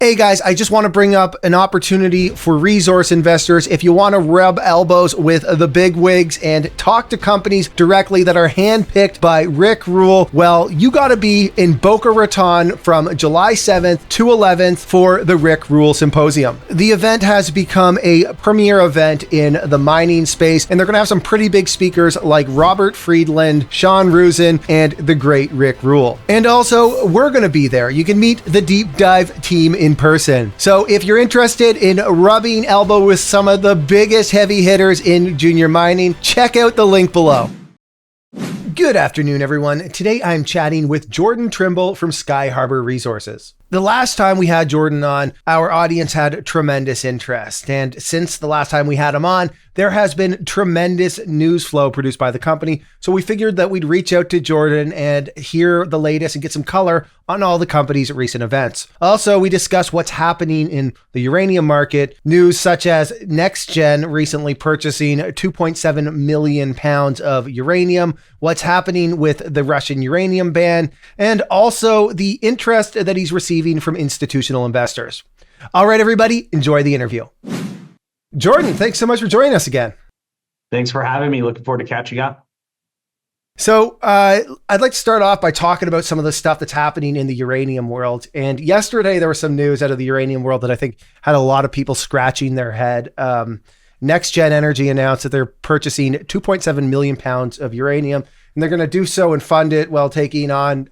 Hey guys, I just want to bring up an opportunity for resource investors. If you want to rub elbows with the big wigs and talk to companies directly that are handpicked by Rick Rule, well, you got to be in Boca Raton from July 7th to 11th for the Rick Rule Symposium. The event has become a premier event in the mining space, and they're going to have some pretty big speakers like Robert Friedland, Sean Rusin, and the great Rick Rule. And also, we're going to be there. You can meet the deep dive team in person. So if you're interested in rubbing elbow with some of the biggest heavy hitters in junior mining, check out the link below. Good afternoon, everyone. Today I'm chatting with Jordan Trimble from Skyharbour Resources. The last time we had Jordan on, our audience had tremendous interest. And since the last time we had him on, there has been tremendous news flow produced by the company. So we figured that we'd reach out to Jordan and hear the latest and get some color on all the company's recent events. Also, we discussed what's happening in the uranium market, news such as NextGen recently purchasing 2.7 million pounds of uranium, what's happening with the Russian uranium ban, and also the interest that he's receiving from institutional investors. All right, everybody, enjoy the interview. Jordan, thanks so much for joining us again. Thanks for having me. Looking forward to catching up. So I'd like to start off by talking about some of the stuff that's happening in the uranium world. And yesterday there was some news out of the uranium world that I think had a lot of people scratching their head. NextGen Energy announced that they're purchasing 2.7 million pounds of uranium, and they're going to do so and fund it while taking on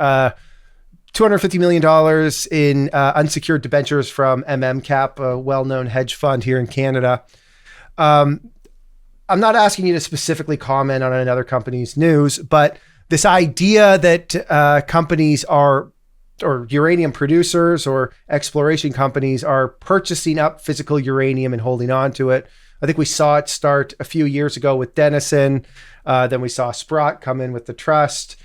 $250 million in unsecured debentures from MMCap, a well-known hedge fund here in Canada. I'm not asking you to specifically comment on another company's news, but this idea that companies are, or uranium producers or exploration companies are purchasing up physical uranium and holding on to it. I think we saw it start a few years ago with Denison. Then we saw Sprott come in with the trust.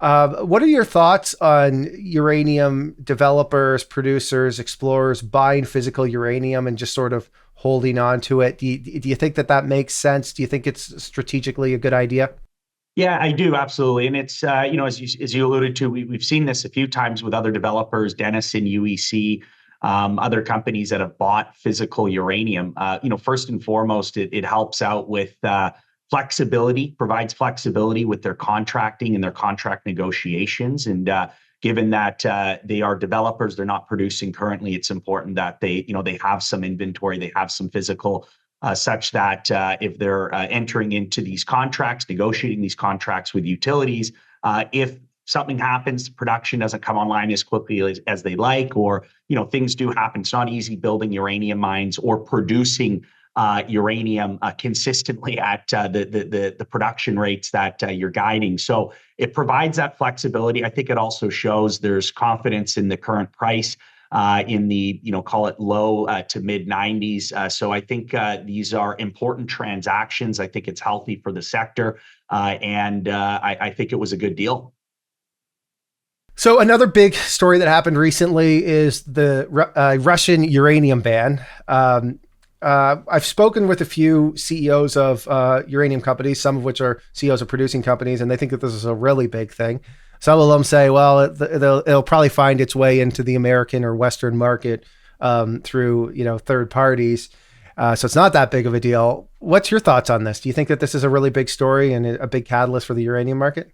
What are your thoughts on uranium developers, producers, explorers buying physical uranium and just sort of holding on to it? Do you think that makes sense? Do you think it's strategically a good idea? Yeah, I do. Absolutely. And it's, as you alluded to, we've seen this a few times with other developers, Denison, UEC, other companies that have bought physical uranium. First and foremost, it helps out with flexibility, provides flexibility with their contracting and their contract negotiations. And given that they are developers, they're not producing currently, it's important that they have some inventory, they have some physical, such that if they're entering into these contracts, negotiating these contracts with utilities, if something happens, production doesn't come online as quickly as they like, or things do happen. It's not easy building uranium mines or producing uranium consistently at the production rates that you're guiding. So it provides that flexibility. I think it also shows there's confidence in the current price in the, call it low to mid 90s. So I think these are important transactions. I think it's healthy for the sector. And I think it was a good deal. So another big story that happened recently is the Russian uranium ban. I've spoken with a few CEOs of uranium companies, some of which are CEOs of producing companies, and they think that this is a really big thing. Some of them say, well, it'll probably find its way into the American or Western market through third parties. So it's not that big of a deal. What's your thoughts on this? Do you think that this is a really big story and a big catalyst for the uranium market?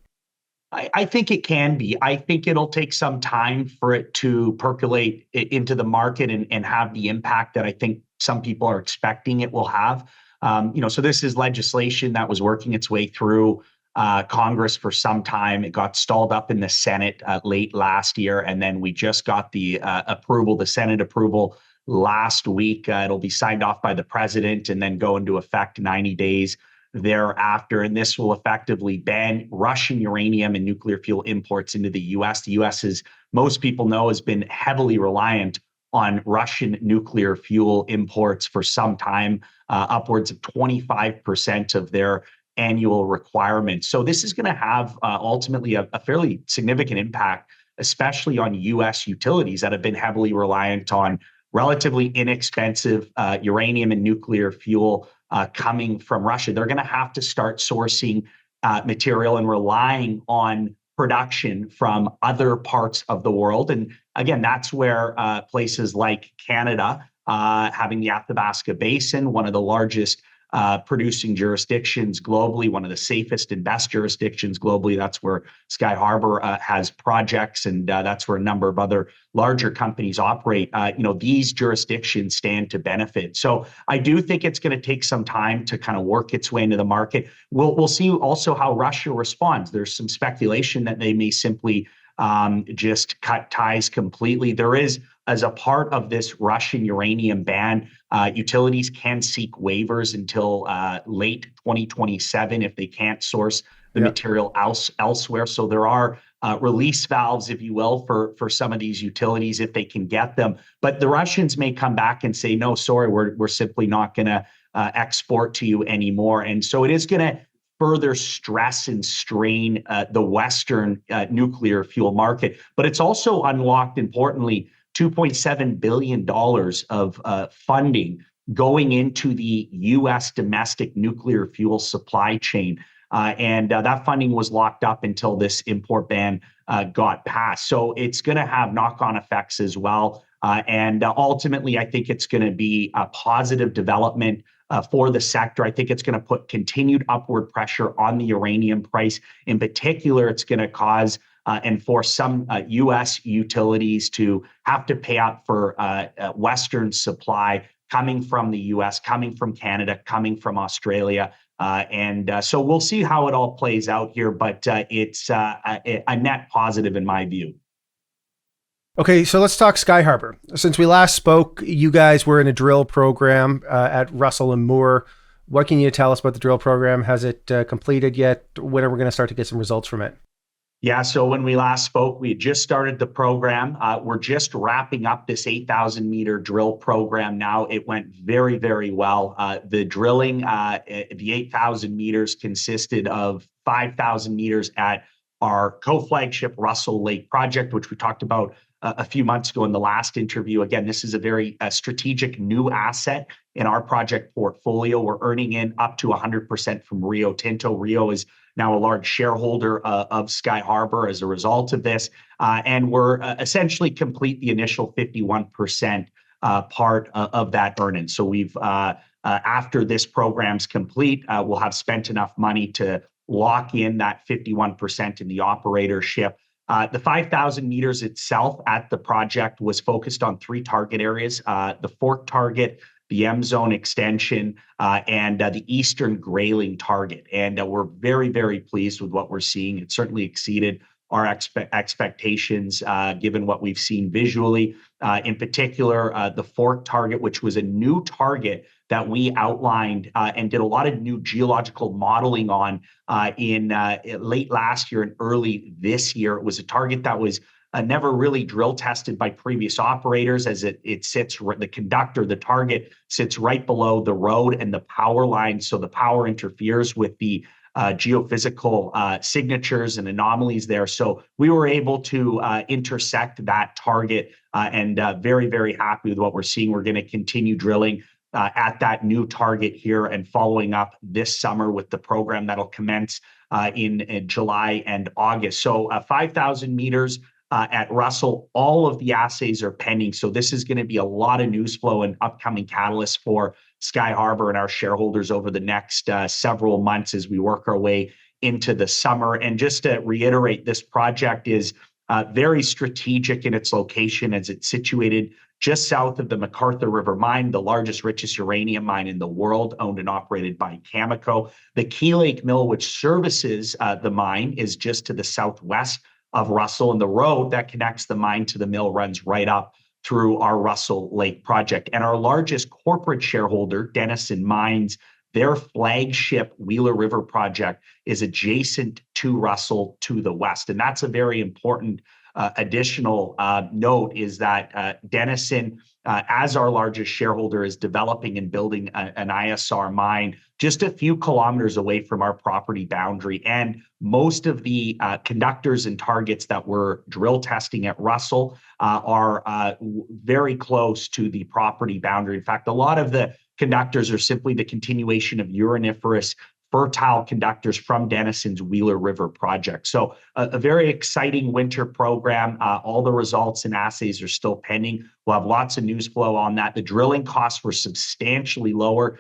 I think it can be. I think it'll take some time for it to percolate into the market and have the impact that I think some people are expecting it will have. So this is legislation that was working its way through Congress for some time. It got stalled up in the Senate late last year, and then we just got the Senate approval last week. It'll be signed off by the president and then go into effect 90 days thereafter. And this will effectively ban Russian uranium and nuclear fuel imports into the U.S. The U.S., as most people know, has been heavily reliant on Russian nuclear fuel imports for some time, upwards of 25% of their annual requirements. So this is going to have ultimately a fairly significant impact, especially on U.S. utilities that have been heavily reliant on relatively inexpensive uranium and nuclear fuel coming from Russia. They're going to have to start sourcing material and relying on production from other parts of the world. And again, that's where places like Canada, having the Athabasca Basin, one of the largest producing jurisdictions globally, one of the safest and best jurisdictions globally. That's where Skyharbour has projects, and that's where a number of other larger companies operate. These jurisdictions stand to benefit. So I do think it's going to take some time to kind of work its way into the market. We'll see also how Russia responds. There's some speculation that they may simply just cut ties completely. There is, as a part of this Russian uranium ban, utilities can seek waivers until late 2027 if they can't source the material elsewhere. So there are release valves, if you will, for some of these utilities if they can get them. But the Russians may come back and say, no, sorry, we're simply not going to export to you anymore. And so it is going to further stress and strain the Western nuclear fuel market. But it's also unlocked, importantly, $2.7 billion of funding going into the U.S. domestic nuclear fuel supply chain. And that funding was locked up until this import ban got passed. So it's going to have knock-on effects as well. And ultimately, I think it's going to be a positive development for the sector. I think it's going to put continued upward pressure on the uranium price. In particular, it's going to cause and force some U.S. utilities to have to pay up for Western supply coming from the U.S., coming from Canada, coming from Australia. So we'll see how it all plays out here, but it's a net positive in my view. Okay, so let's talk Skyharbour. Since we last spoke, you guys were in a drill program at Russell and Moore. What can you tell us about the drill program? Has it completed yet? When are we going to start to get some results from it? Yeah, so when we last spoke, we had just started the program. We're just wrapping up this 8,000 meter drill program now. It went very, very well. The drilling, the 8,000 meters consisted of 5,000 meters at our co-flagship Russell Lake project, which we talked about a few months ago in the last interview. Again, this is a very strategic new asset in our project portfolio. We're earning in up to 100% from Rio Tinto. Rio is now a large shareholder of Skyharbour as a result of this. And we're essentially complete the initial 51% part of that earning. So we've, after this program's complete, we'll have spent enough money to lock in that 51% in the operatorship. The 5,000 meters itself at the project was focused on 3 target areas, the Fork target, the M Zone extension, and the Eastern Grayling target. And we're very, very pleased with what we're seeing. It certainly exceeded our expectations, given what we've seen visually. In particular, the Fork target, which was a new target that we outlined and did a lot of new geological modeling on in late last year and early this year. It was a target that was never really drill tested by previous operators, as it sits, the conductor, the target sits right below the road and the power line. So the power interferes with the geophysical signatures and anomalies there. So we were able to intersect that target and very, very happy with what we're seeing. We're going to continue drilling at that new target here and following up this summer with the program that'll commence in July and August. So 5,000 meters at Russell, all of the assays are pending. So this is going to be a lot of news flow and upcoming catalysts for Skyharbour and our shareholders over the next several months as we work our way into the summer. And just to reiterate, this project is very strategic in its location, as it's situated just south of the McArthur River Mine, the largest, richest uranium mine in the world, owned and operated by Cameco. The Key Lake Mill, which services the mine, is just to the southwest of Russell, and the road that connects the mine to the mill runs right up through our Russell Lake project. And our largest corporate shareholder, Denison Mines, their flagship Wheeler River project is adjacent to Russell to the west. And that's a very important additional note, is that Denison, as our largest shareholder, is developing and building an ISR mine just a few kilometers away from our property boundary. And most of the conductors and targets that we're drill testing at Russell are very close to the property boundary. In fact, a lot of the conductors are simply the continuation of uraniferous fertile conductors from Denison's Wheeler River project. So a very exciting winter program. All the results and assays are still pending. We'll have lots of news flow on that. The drilling costs were substantially lower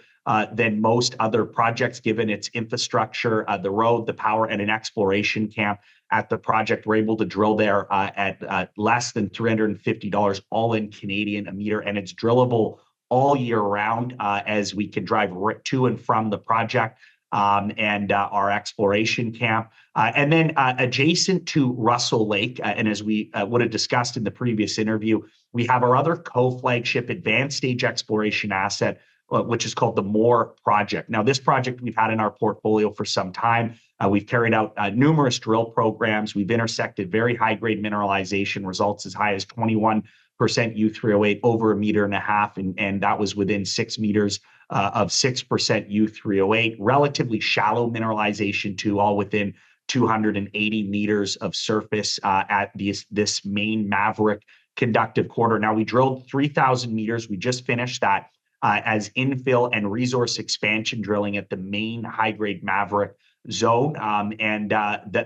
than most other projects, given its infrastructure, the road, the power, and an exploration camp at the project. We're able to drill there at less than $350 all in Canadian a meter, and it's drillable all year round as we can drive to and from the project and our exploration camp. And then adjacent to Russell Lake, and as we would have discussed in the previous interview, we have our other co-flagship advanced stage exploration asset, which is called the Moore project. Now, this project we've had in our portfolio for some time. We've carried out numerous drill programs. We've intersected very high-grade mineralization, results as high as 21% U3O8 over 1.5 meters, and that was within 6 meters of 6% U3O8. Relatively shallow mineralization too, all within 280 meters of surface at this main Maverick conductive corridor. Now, we drilled 3,000 meters. We just finished that as infill and resource expansion drilling at the main high-grade Maverick zone, and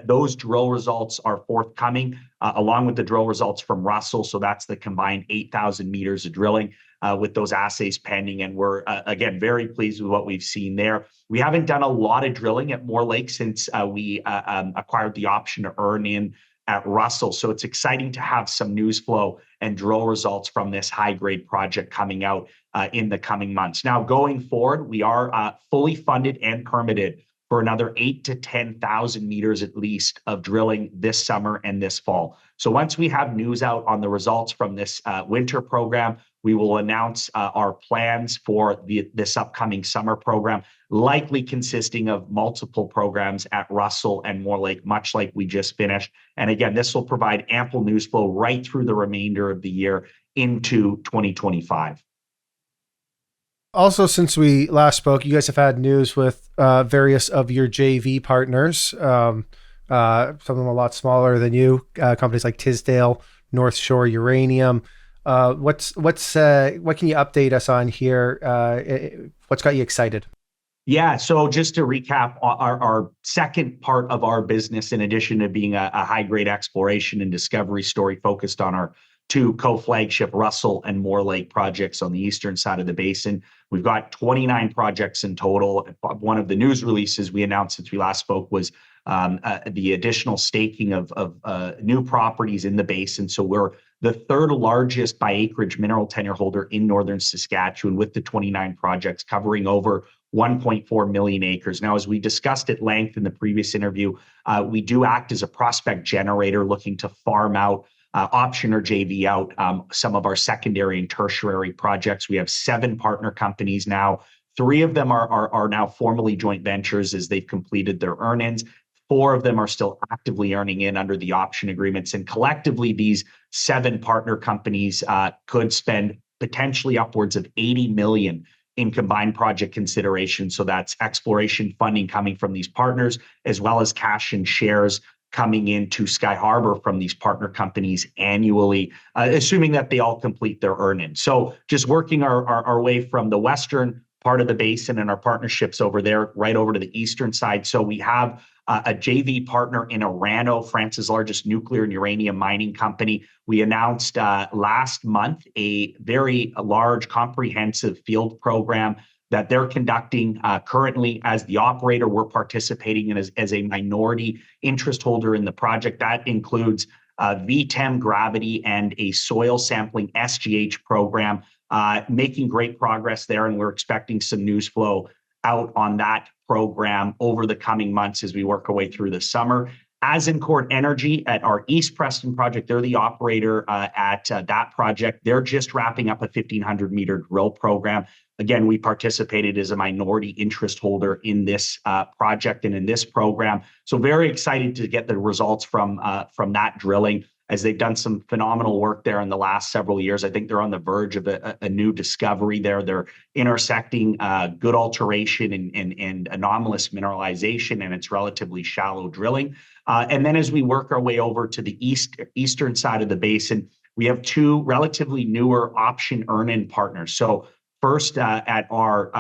those drill results are forthcoming along with the drill results from Russell. So that's the combined 8,000 meters of drilling with those assays pending, and we're again very pleased with what we've seen there. We haven't done a lot of drilling at Moore Lake since we acquired the option to earn in at Russell. So it's exciting to have some news flow and drill results from this high-grade project coming out in the coming months. Now, going forward, we are fully funded and permitted for another 8,000 to 10,000 meters at least of drilling this summer and this fall. So once we have news out on the results from this winter program, we will announce our plans for this upcoming summer program, likely consisting of multiple programs at Russell and Moore Lake, much like we just finished. And again, this will provide ample news flow right through the remainder of the year into 2025. Also, since we last spoke, you guys have had news with various of your JV partners, some of them a lot smaller than you, companies like Tisdale, North Shore Uranium. What can you update us on here? What's got you excited? Yeah, so just to recap, our second part of our business, in addition to being a high-grade exploration and discovery story focused on our two co-flagship Russell and Moore Lake projects on the eastern side of the basin. We've got 29 projects in total. One of the news releases we announced since we last spoke was the additional staking of new properties in the basin. So we're the third largest by acreage mineral tenure holder in northern Saskatchewan, with the 29 projects covering over 1.4 million acres. Now, as we discussed at length in the previous interview, we do act as a prospect generator looking to farm out option or JV out some of our secondary and tertiary projects. We have 7 partner companies now. 3 of them are now formally joint ventures as they've completed their earn-ins. 4 of them are still actively earning in under the option agreements. And collectively, these 7 partner companies could spend potentially upwards of $80 million in combined project consideration. So that's exploration funding coming from these partners, as well as cash and shares coming into Skyharbour from these partner companies annually, assuming that they all complete their earn-in. So just working our way from the western part of the basin and our partnerships over there, right over to the eastern side. So we have a JV partner in Orano, France's largest nuclear and uranium mining company. We announced last month a very large, comprehensive field program that they're conducting currently as the operator. We're participating in as a minority interest holder in the project. That includes VTEM gravity and a soil sampling SGH program, making great progress there. And we're expecting some news flow out on that program over the coming months as we work our way through the summer. Azincourt Energy at our East Preston project, they're the operator at that project. They're just wrapping up a 1,500 meter drill program. Again, we participated as a minority interest holder in this project and in this program. So very excited to get the results from that drilling, as they've done some phenomenal work there in the last several years. I think they're on the verge of a new discovery there. They're intersecting good alteration and anomalous mineralization, and it's relatively shallow drilling. And then as we work our way over to the eastern side of the basin, we have 2 relatively newer option earn-in partners. So First, at our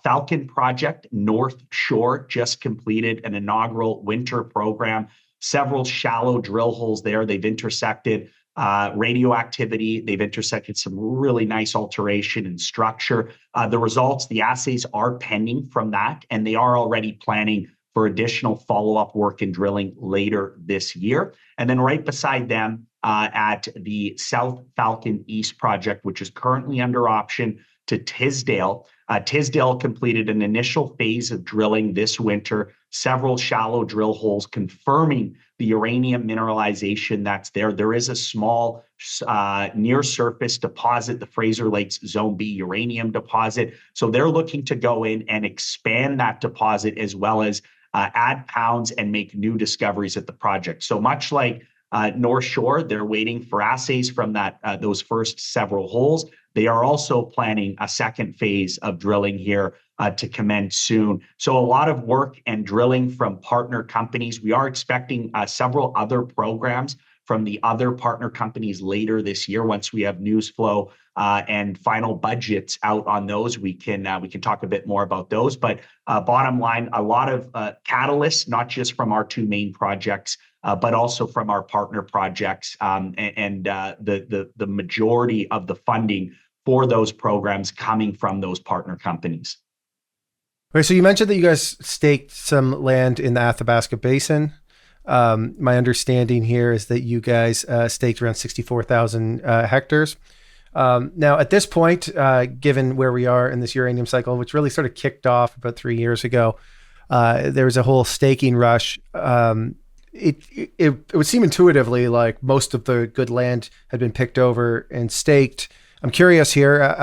Falcon project, North Shore just completed an inaugural winter program. Several shallow drill holes there. They've intersected radioactivity. They've intersected some really nice alteration and structure. The results, the assays are pending from that, and they are already planning for additional follow-up work and drilling later this year. And then right beside them at the South Falcon East project, which is currently under option to Tisdale. Tisdale completed an initial phase of drilling this winter, several shallow drill holes confirming the uranium mineralization that's there. There is a small near surface deposit, the Fraser Lakes Zone B uranium deposit. So they're looking to go in and expand that deposit as well as add pounds and make new discoveries at the project. So much like North Shore, they're waiting for assays from those first several holes. They are also planning a second phase of drilling here to commence soon. So a lot of work and drilling from partner companies. We are expecting several other programs from the other partner companies later this year. Once we have news flow and final budgets out on those, we can talk a bit more about those. But bottom line, a lot of catalysts, not just from our two main projects, but also from our partner projects, and the majority of the funding for those programs coming from those partner companies. Okay, so you mentioned that you guys staked some land in the Athabasca Basin. My understanding here is that you guys staked around 64,000 hectares. Now, at this point, given where we are in this uranium cycle, which really sort of kicked off about 3 years ago, there was a whole staking rush. It would seem intuitively like most of the good land had been picked over and staked. I'm curious here,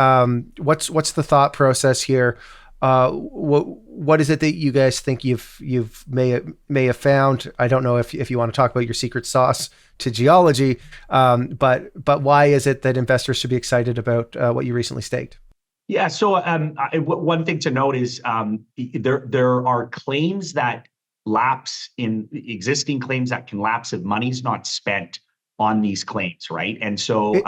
what's the thought process here? What is it that you guys think you've may have found? I don't know if you want to talk about your secret sauce to geology, but why is it that investors should be excited about what you recently staked? Yeah, so one thing to note is there are claims that lapse in existing claims that can lapse if money's not spent on these claims, right? And so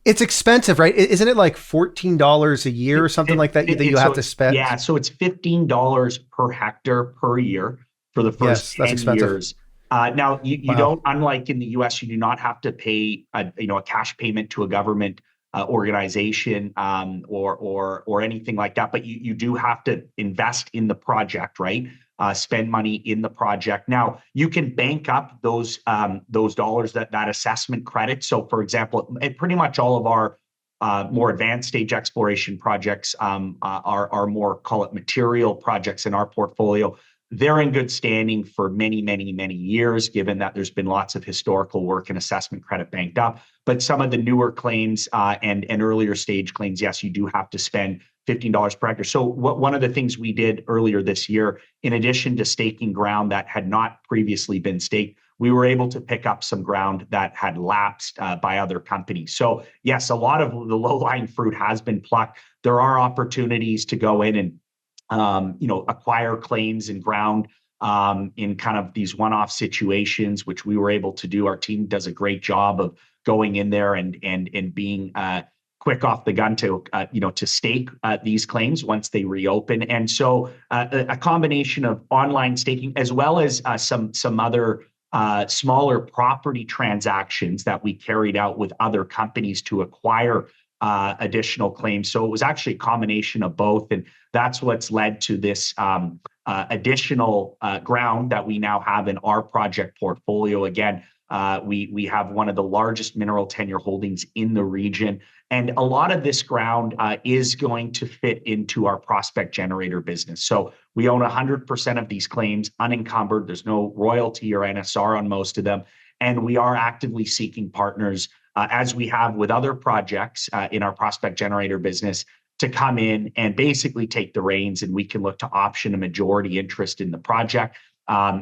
it's expensive, right? Isn't it like $14 a year or something like that you have to spend? Yeah, so it's $15 per hectare per year for the first 10 years. Now you don't, unlike in the US, you do not have to pay a cash payment to a government organization or anything like that, but you do have to invest in the project, right? Spend money in the project. Now you can bank up those dollars, that assessment credit. So, for example, pretty much all of our more advanced stage exploration projects are more, call it, material projects in our portfolio. They're in good standing for many, many, many years, given that there's been lots of historical work and assessment credit banked up. But some of the newer claims and earlier stage claims, yes, you do have to spend $15 per hectare. So one of the things we did earlier this year, in addition to staking ground that had not previously been staked, we were able to pick up some ground that had lapsed by other companies. So yes, a lot of the low-lying fruit has been plucked. There are opportunities to go in and acquire claims and ground in kind of these one-off situations, which we were able to do. Our team does a great job of going in there and being quick off the gun to stake these claims once they reopen. And so a combination of online staking as well as some other smaller property transactions that we carried out with other companies to acquire additional claims. So it was actually a combination of both. And that's what's led to this additional ground that we now have in our project portfolio. Again, we have one of the largest mineral tenure holdings in the region. And a lot of this ground is going to fit into our prospect generator business. So we own 100% of these claims unencumbered. There's no royalty or NSR on most of them. And we are actively seeking partners, as we have with other projects in our prospect generator business, to come in and basically take the reins, and we can look to option a majority interest in the project.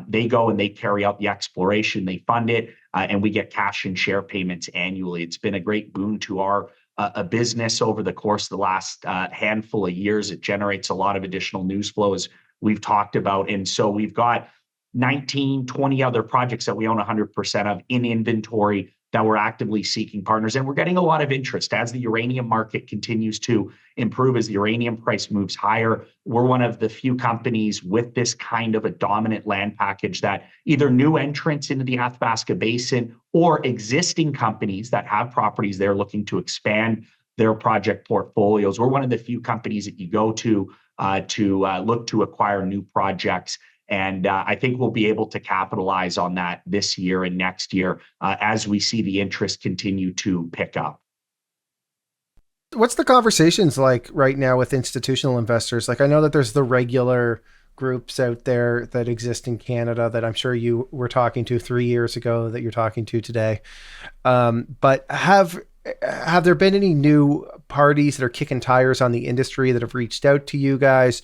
They go and they carry out the exploration, they fund it, and we get cash and share payments annually. It's been a great boon to our business over the course of the last handful of years. It generates a lot of additional news flow, as we've talked about. And so we've got 19, 20 other projects that we own 100% of in inventory that we're actively seeking partners. And we're getting a lot of interest as the uranium market continues to improve, as the uranium price moves higher. We're one of the few companies with this kind of a dominant land package that either new entrants into the Athabasca Basin or existing companies that have properties there looking to expand their project portfolios. We're one of the few companies that you go to look to acquire new projects. And I think we'll be able to capitalize on that this year and next year as we see the interest continue to pick up. What's the conversations like right now with institutional investors? Like, I know that there's the regular groups out there that exist in Canada that I'm sure you were talking to 3 years ago that you're talking to today. But have there been any new parties that are kicking tires on the industry that have reached out to you guys?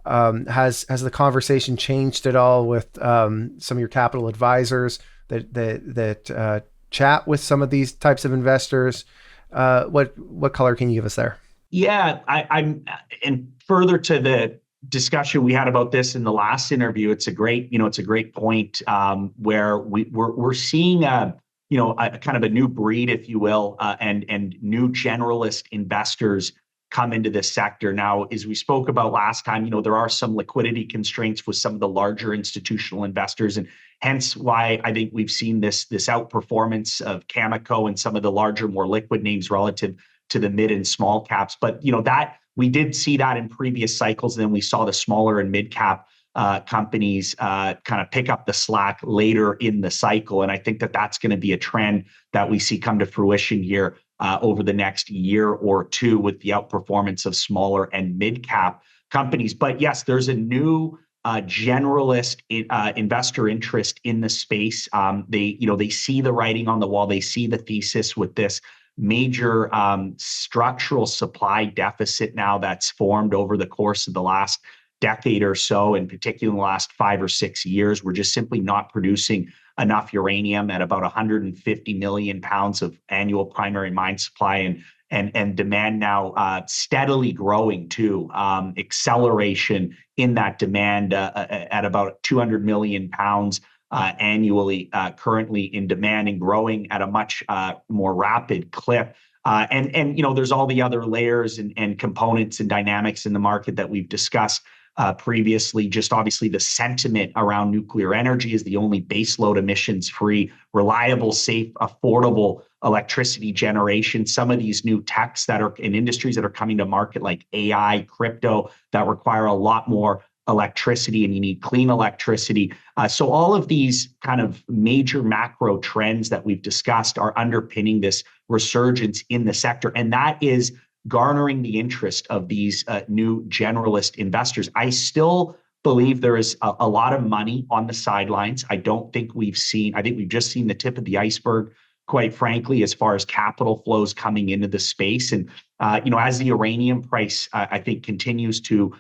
Has the conversation changed at all with some of your capital advisors that chat with some of these types of investors? What color can you give us there? Yeah, I'm and further to the discussion we had about this in the last interview, it's a great point where we're seeing a kind of a new breed, if you will, and new generalist investors come into this sector. Now, as we spoke about last time, there are some liquidity constraints with some of the larger institutional investors, and hence why I think we've seen this outperformance of Cameco and some of the larger, more liquid names relative to the mid and small caps. But that we did see that in previous cycles, and then we saw the smaller and mid cap companies kind of pick up the slack later in the cycle. And I think that that's going to be a trend that we see come to fruition here over the next year or two with the outperformance of smaller and mid cap companies. But yes, there's a new generalist investor interest in the space. They see the writing on the wall. They see the thesis with this major structural supply deficit now that's formed over the course of the last decade or so, in particular in the last 5 or 6 years. We're just simply not producing enough uranium at about 150 million pounds of annual primary mine supply, and demand now steadily growing too. Acceleration in that demand at about 200 million pounds annually currently in demand, and growing at a much more rapid clip. And there's all the other layers and components and dynamics in the market that we've discussed previously. Just obviously the sentiment around nuclear energy is the only baseload emissions-free, reliable, safe, affordable electricity generation. Some of these new techs that are in industries that are coming to market, like AI, crypto, that require a lot more electricity, and you need clean electricity. So all of these kind of major macro trends that we've discussed are underpinning this resurgence in the sector, and that is garnering the interest of these new generalist investors. I still believe there is a lot of money on the sidelines. I think we've just seen the tip of the iceberg, quite frankly, as far as capital flows coming into the space. And, as the uranium price, I think, continues to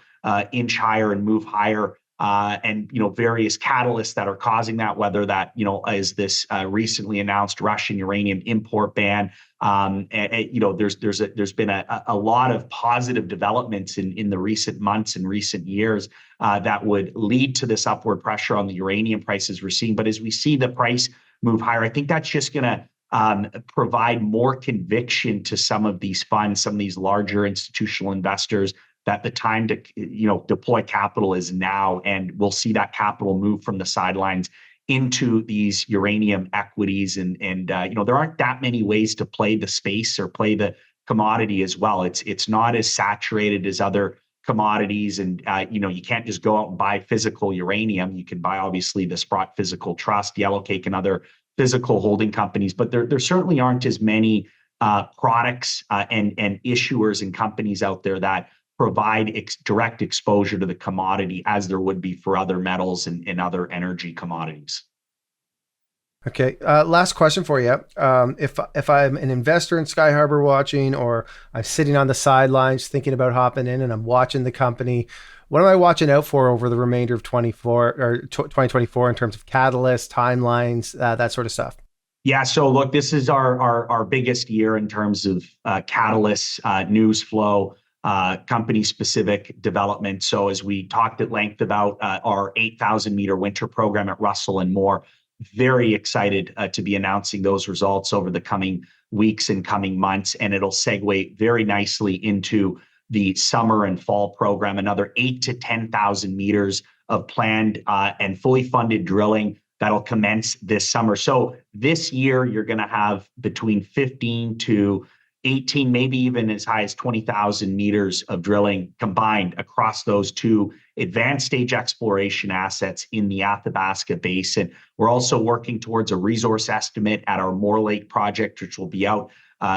inch higher and move higher, and various catalysts that are causing that, whether that is this recently announced Russian uranium import ban. There's been a lot of positive developments in the recent months and recent years that would lead to this upward pressure on the uranium prices we're seeing. But as we see the price move higher, I think that's just going to provide more conviction to some of these funds, some of these larger institutional investors, that the time to deploy capital is now, and we'll see that capital move from the sidelines into these uranium equities. And there aren't that many ways to play the space or play the commodity as well. It's not as saturated as other commodities, and you can't just go out and buy physical uranium. You can buy obviously the Sprott Physical Trust, Yellowcake, and other physical holding companies, but there certainly aren't as many products and issuers and companies out there that provide direct exposure to the commodity as there would be for other metals and other energy commodities. Okay. Last question for you. If I'm an investor in Skyharbour watching, or I'm sitting on the sidelines thinking about hopping in and I'm watching the company, what am I watching out for over the remainder of 2024 in terms of catalysts, timelines, that sort of stuff? Yeah. So look, this is our biggest year in terms of catalysts, news flow, company-specific development. So as we talked at length about our 8,000 meter winter program at Russell and more, very excited to be announcing those results over the coming weeks and coming months, and it'll segue very nicely into the summer and fall program, another 8 to 10,000 meters of planned and fully funded drilling that'll commence this summer. So this year, you're going to have between 15 to 18, maybe even as high as 20,000 meters of drilling combined across those two advanced stage exploration assets in the Athabasca Basin. We're also working towards a resource estimate at our Moore Lake project, which will be out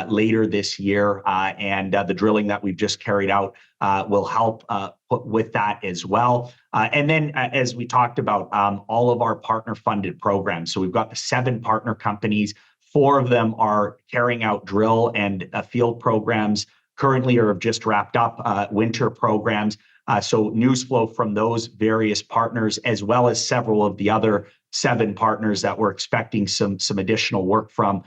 later this year. And the drilling that we've just carried out will help with that as well. And then, as we talked about, all of our partner-funded programs. So we've got the 7 partner companies. 4 of them are carrying out drill and field programs currently, or have just wrapped up winter programs. So news flow from those various partners, as well as several of the other 7 partners that we're expecting some additional work from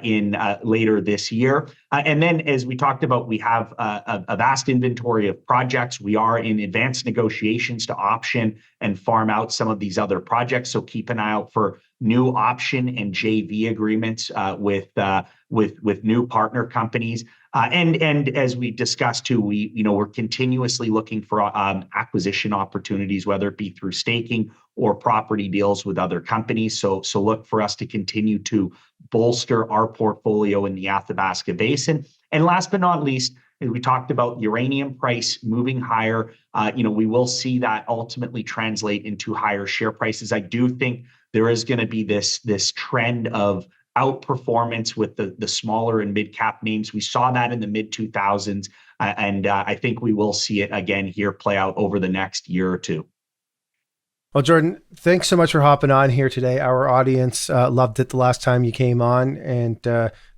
in later this year. And then, as we talked about, we have a vast inventory of projects. We are in advanced negotiations to option and farm out some of these other projects. So keep an eye out for new option and JV agreements with new partner companies. And as we discussed too, we're continuously looking for acquisition opportunities, whether it be through staking or property deals with other companies. So look for us to continue to bolster our portfolio in the Athabasca Basin. And last but not least, as we talked about uranium price moving higher, we will see that ultimately translate into higher share prices. I do think there is going to be this trend of outperformance with the smaller and mid-cap names. We saw that in the mid-2000s, and I think we will see it again here play out over the next year or two. Well, Jordan, thanks so much for hopping on here today. Our audience loved it the last time you came on, and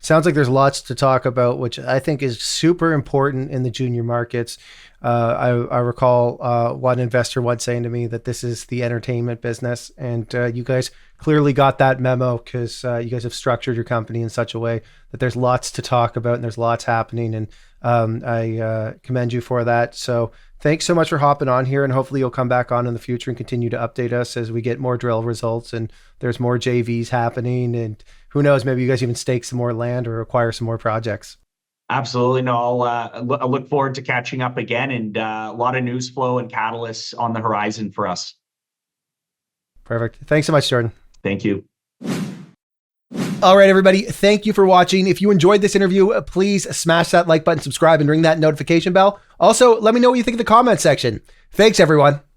sounds like there's lots to talk about, which I think is super important in the junior markets. I recall one investor once saying to me that this is the entertainment business, and you guys clearly got that memo, because you guys have structured your company in such a way that there's lots to talk about and there's lots happening, and I commend you for that. So thanks so much for hopping on here, and hopefully you'll come back on in the future and continue to update us as we get more drill results and there's more JVs happening, and who knows, maybe you guys even stake some more land or acquire some more projects. Absolutely. No, I'll look forward to catching up again, and a lot of news flow and catalysts on the horizon for us. Perfect. Thanks so much, Jordan. Thank you. All right, everybody. Thank you for watching. If you enjoyed this interview, please smash that like button, subscribe, and ring that notification bell. Also, let me know what you think in the comment section. Thanks, everyone.